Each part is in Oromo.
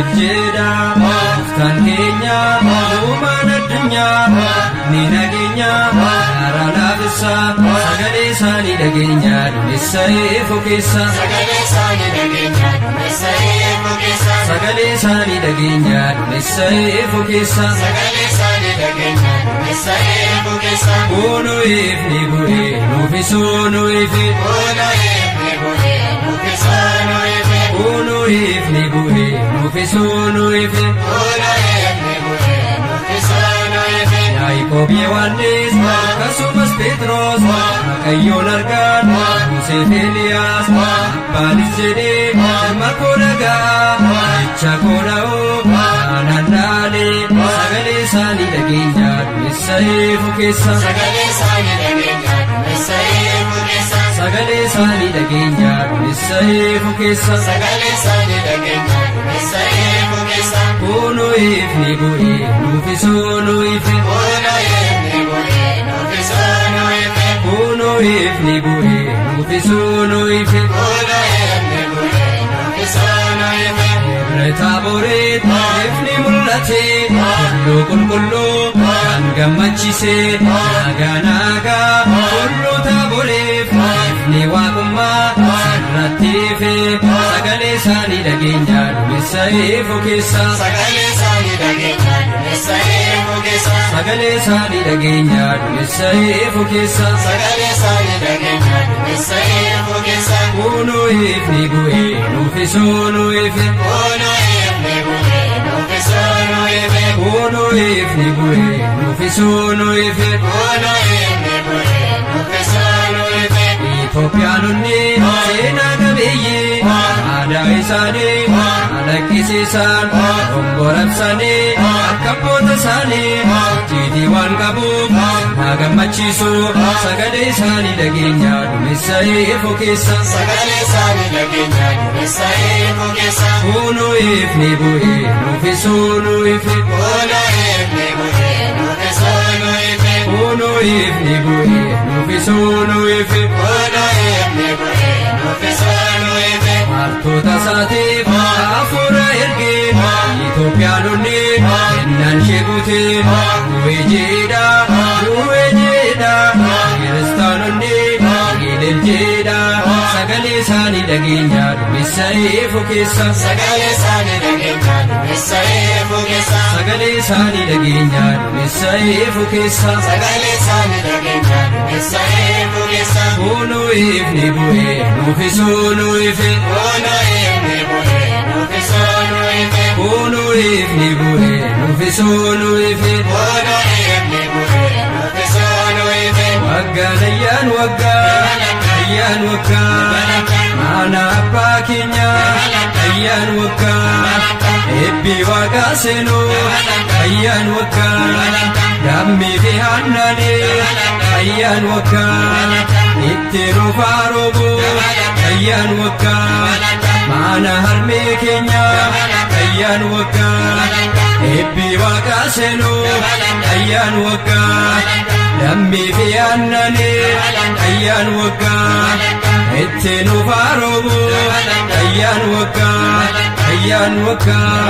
الجدا مفتان كينيا ومان الدنيا نينا كينيا نارانا بسا سغلي ساني دغينيا نسيف كيسا Sagale sani dagenya nusayef kesa سغلي ساني دغينيا نسيف كيسا Sagale sani dagenya nusayef kesa Uno ifni buhe nufisunu ifi Ono yefne bohe nukesano yefe Uno ifni buhe nufisunu ifi Ono yefne bohe nukesano yefe Yaikob Yohannis Kasumas Petros Makayon Argan Yusef Elias Banis Jede Makonaga Chakonao Anandale Sagale Sani Dagenya Nisayef Kesa Sagale sani dagenya nusayef kesa Sagale Sani Dagenya Nisayef Kesa Sagale sani dagenya nusayef kesa Uno ifni buhe nufisunu ifi Ono yefne bohe nukesano yefe Uno ifni buhe nufisunu ifi Ono yefne bohe nukesano yefe Taboret ifni mul'ate kullu kan gammachise naga kullu taboreef ifni waaqumma sirrattiife sagalee isaanii dhageenya duumessaa'eef keessa Sagale sani dagenya nusayef kesa sagalee isaanii dhageenya duumessaa'eef keessa Sagale sani dagenya nusayef kesa kunoo ifni bu'ee nuufisuu ife Ono yefne bohe nukesano yefe kunoo ifni bu'ee nuufisuu ife Ono yefne bohe nukesano yefe Itoophiyaanonni seenaa qabeeyyii aadaa isaanii alaqqisiisan obborabsanii akka abboota isaanii jiitii waan qabuuf haa gammachiisu sagalee isaanii dhageenya duumessaa'eef keessa Sagale sani dagenya nusayef kesa kunoo ifni bu'ee nuufisuu ife Ono yefne bohe nukesano yefe kunoo ifni bu'ee nuufisuu ife Ono yefne bohe nukesano yefe Maaltoota isaatiif hafuura ergee Itoophiyaanonni kennaan sheekutee du'ee jedha kiristaanonni ilil jedha sagalee isaanii dhageenya duumessaa'eef keessa Sagale sani dagenya nusayef kesa sagalee isaanii dhageenya duumessaa'eef keessa Sagale sani dagenya nusayef kesa kunoo ifni bu'ee nuufisuu ife Ono yefne bohe nukesano yefe kunoo ifni bu'ee nuufisuu ife Ono yefne bohe nukesano yefe waggaan ayyaan waggaa mana abbaa keenya ayyaan waggaa eebbi waaqaa seenuu ayyaan waggaa dammii fi aannaanii ayyaan waggaa itti rufaa roobuu ayyaan waggaa mana harmee keenya ayyaan waggaa eebbi waaqaa seenuu ayyaan waggaa dammii fi aannaanii ayyaan waggaa itti rufaa roobuu ayyaan waggaa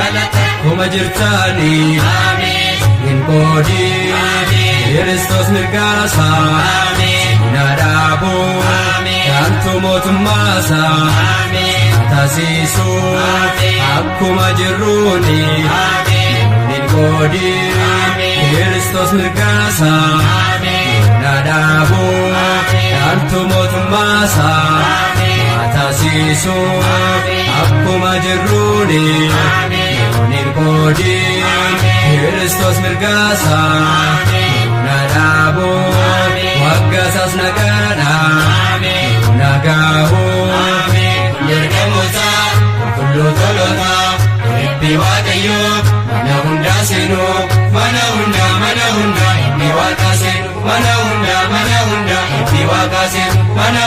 kuma jirtaanii hin qoodin Kiristoos mirgaasaa naadhaabuu yaantu mootummaasaa taasiisuu akkuma jirruuni hin qoodin Kiristoos mirgaasaa naadhaabuu yaantu mootummaasaa taasiisuu akkuma jirruuni hin qoodin Kiristoos mirgaasaa naadhaabuu waggasaas nagaahuu Ergamoota qulqulluu toloota eebbi waaqayyoo mana hundaa seenuu mana hundaa eebbi waaqaa seenuu mana hundaa eebbi waaqaa seenuu mana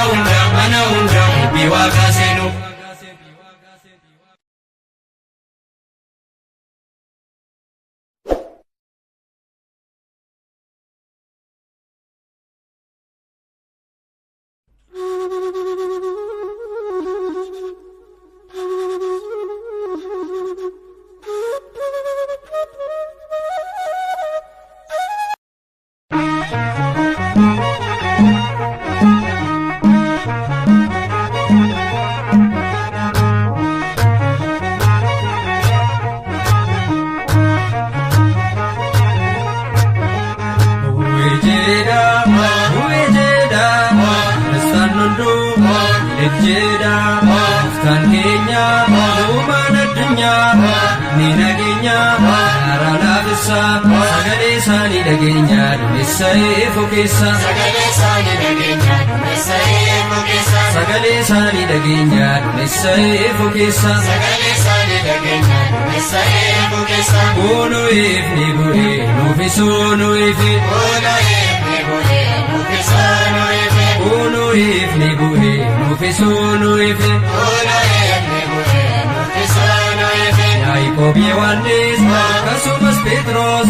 hundaa eebbi waaqaa seenuu uumaan addunyaa ni nageenya haaraa laafessa sagalee isaanii dhageenya duumessa eefoo keessa sagalee isaanii dhageenya duumessa eefoo keessa sagalee isaanii dhageenya duumessa eefoo keessa sagalee isaanii dhageenya duumessa eefoo keessa Unu ifni bu'ee nuufisuu ife Unu ifni bu'ee nuufisuu ife Unu ifni bu'ee nuufisuu ife Yaaqoob Yohannis akkasumas Phexros